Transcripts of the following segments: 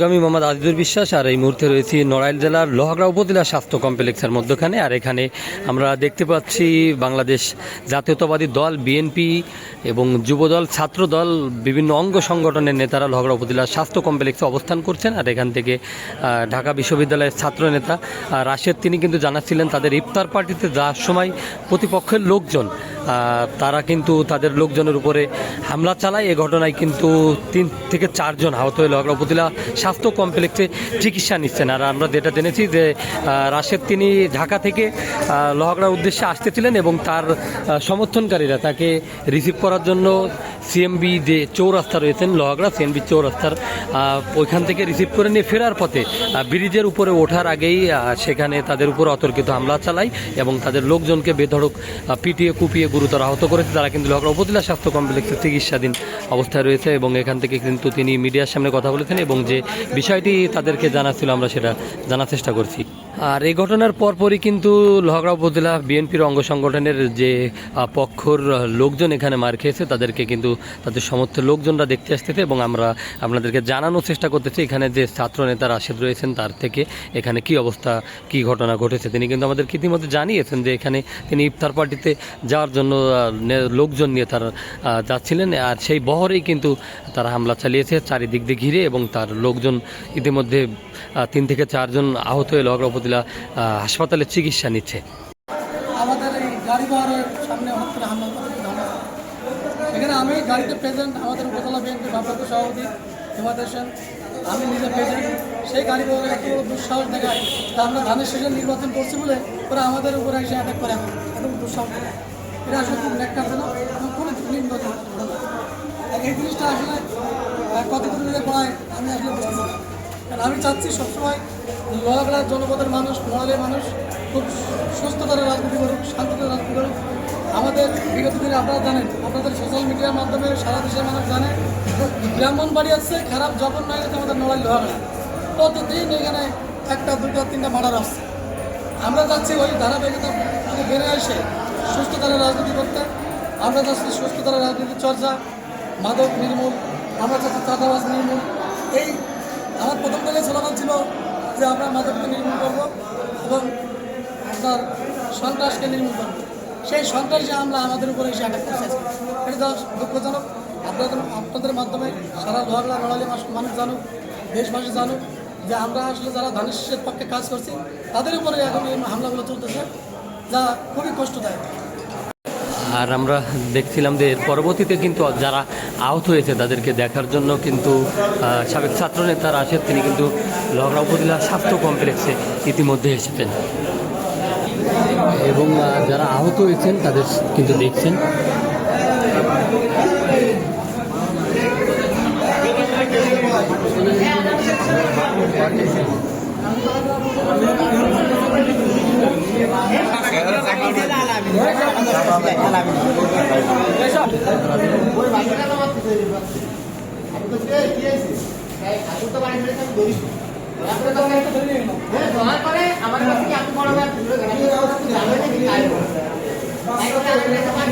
আমি মোহাম্মদ আজিজুর বিশ্বাস আর এই মুহূর্তে রয়েছি নড়াইল জেলার লোহাগড়া উপজেলা স্বাস্থ্য কমপ্লেক্সের মধ্যখানে। আর এখানে আমরা দেখতে পাচ্ছি বাংলাদেশ জাতীয়তাবাদী দল বিএনপি এবং যুবদল ছাত্রদল বিভিন্ন অঙ্গ সংগঠনের নেতারা লোহাগড়া উপজেলা স্বাস্থ্য কমপ্লেক্সে অবস্থান করছেন। আর এখান থেকে ঢাকা বিশ্ববিদ্যালয়ের ছাত্র নেতা রাশেদ তিনি কিন্তু জানাচ্ছিলেন তাদের ইফতার পার্টিতে যাওয়ার সময় প্রতিপক্ষের লোকজন তারা কিন্তু তাদের লোকজনের উপরে হামলা চালায়। এ ঘটনায় কিন্তু 3 থেকে 4 জন আহত হয়ে লোহাগড়া উপজেলা স্বাস্থ্য কমপ্লেক্সে চিকিৎসা নিচ্ছেন। আর আমরা যেটা জেনেছি যে রাশেদ তিনি ঢাকা থেকে লোহাগড়ার উদ্দেশ্যে আসতেছিলেন এবং তার সমর্থনকারীরা তাকে রিসিভ করার জন্য সিএমবি যে চৌরাস্তা রয়েছেন লোহাগড়া সিএমবি চৌরাস্তার ওইখান থেকে রিসিভ করে নিয়ে ফেরার পথে ব্রিজের উপরে ওঠার আগেই সেখানে তাদের উপর অতর্কিত হামলা চালায় এবং তাদের লোকজনকে বেধড়ক পিটিয়ে কুপিয়ে গুরুতর আহত করেছে। তারা কিন্তু লোহাগড়া উপজেলা স্বাস্থ্য কমপ্লেক্সে চিকিৎসাধীন অবস্থায় রয়েছে এবং এখান থেকে কিন্তু তিনি মিডিয়ার সামনে কথা বলেছেন এবং যে বিষয়টি তাদেরকে জানাচ্ছিল আমরা সেটা জানার চেষ্টা করছি। আর এই ঘটনার পরপরই কিন্তু লোহাগড়া উপজেলা বিএনপির অঙ্গ সংগঠনের যে পক্ষর লোকজন এখানে মার খেয়েছে তাদেরকে কিন্তু তাদের সমর্থের লোকজনরা দেখতে আসতেছে এবং আমরা আপনাদেরকে জানানোর চেষ্টা করতেছি এখানে যে ছাত্র নেতা রাশেদ রয়েছেন তার থেকে এখানে কি অবস্থা কি ঘটনা ঘটেছে। তিনি কিন্তু আমাদের ইতিমধ্যে জানিয়েছেন যে এখানে তিনি ইফতার পার্টিতে যাওয়ার জন্য লোকজন নিয়ে তারা যাচ্ছিলেন আর সেই বহরেই কিন্তু তারা হামলা চালিয়েছে চারিদিক দিয়ে ঘিরে এবং তার লোকজন ইতিমধ্যে 3 থেকে 4 জন আহত হয়ে লোহাগড়া উপজেলা হাসপাতালে চিকিৎসা নিচ্ছে। আমাদের এই গাড়ি বহরের সামনে হঠাৎ করে হামলা এখানে আমি গাড়িতে প্রেজেন্ট আমাদের উপজেলা বিএনপির ভারপ্রাপ্ত সভাপতি হেমাদ হোসেন আমি নিজে প্রেজেন্ট সেই গাড়ি বহরে এত বড় দুঃসাহস দেখায় তা আমরা ধানের শেষে নির্বাচন করছি বলে ওরা আমাদের উপরে এসে অ্যাটাক করে এত দুঃসাহস এটা আসলে খুব ন্যাক্কারজনক এবং খুবই নিন্দনীয়। এই জিনিসটা আসলে কতটুকু পড়ায় আমি আসলে বুঝতে পারি। কারণ আমি চাচ্ছি সবসময় লোহাগড়ার জনপদের মানুষ নড়াইলের মানুষ খুব সুস্থতার রাজনীতি করুক শান্তিতে রাজনীতি করুক। আমাদের বিগত দিনে আপনারা জানেন আপনাদের সোশ্যাল মিডিয়ার মাধ্যমে সারা দেশের মানুষ জানে ব্রাহ্মণবাড়ি আছে খারাপ জঘন্য হয়ে গেছে আমাদের নড়াইল লোহাগড়া প্রতিদিন এখানে 1টা 2টা 3টা মার্ডার আসছে। আমরা যাচ্ছি ওই ধারাবাহিকতা বেড়ে এসে সুস্থতার রাজনীতি করতে। আমরা যাচ্ছি সুস্থতার রাজনীতির চর্চা মাদক নির্মূল আমরা চাচ্ছি চাঁদাবাজ নির্মূল। এই আমার প্রথম থেকে স্লোগান ছিল যে আমরা মাদককে নির্মূল করব এবং আপনার সন্ত্রাসকে নির্মূল করব। সেই সন্ত্রাসী হামলা আমাদের উপরে এসে অ্যাটাক করছে। এটা দুঃখজনক। আপনাদের মাধ্যমে সারা লোহাগড়া নড়াইলের মানুষ জানুক দেশবাসী জানুক যে আমরা আসলে যারা ধানের শীষের পক্ষে কাজ করছি তাদের উপরে এখন এই হামলাগুলো চলতেছে যা খুবই কষ্টদায়ক। আর আমরা দেখছিলাম যে পরবর্তীতে কিন্তু যারা আহত হয়েছে তাদেরকে দেখার জন্য কিন্তু সাবেক ছাত্রনেতা রাশেদ তিনি কিন্তু লোহাগড়া উপজেলা স্বাস্থ্য কমপ্লেক্সে ইতিমধ্যে এসেছেন এবং যারা আহত হয়েছেন তাদের কিন্তু দেখছেন।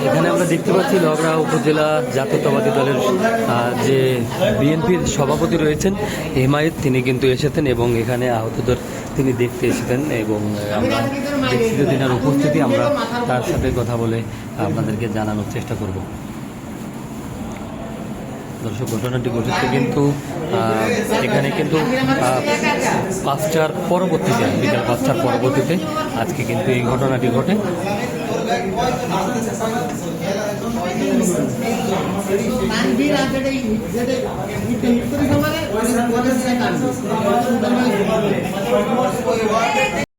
এখানে আমরা দেখতে পাচ্ছি লোহাগড়া উপজেলা জাতীয়তাবাদী দলের যে বিএনপির সভাপতি রয়েছেন হেমায়েত তিনি কিন্তু এসেছেন এবং এখানে আহতদের তিনি দেখতে এসেছেন এবং আমরা দেখছি যে তিনার উপস্থিতি আমরা তার সাথে কথা বলে আপনাদেরকে জানানোর চেষ্টা করব। দর্শক ঘটনাটি ঘটেছে কিন্তু এখানে কিন্তু 5টার পরবর্তীতে বিকাল 5টার পরবর্তীতে আজকে কিন্তু এই ঘটনাটি ঘটে।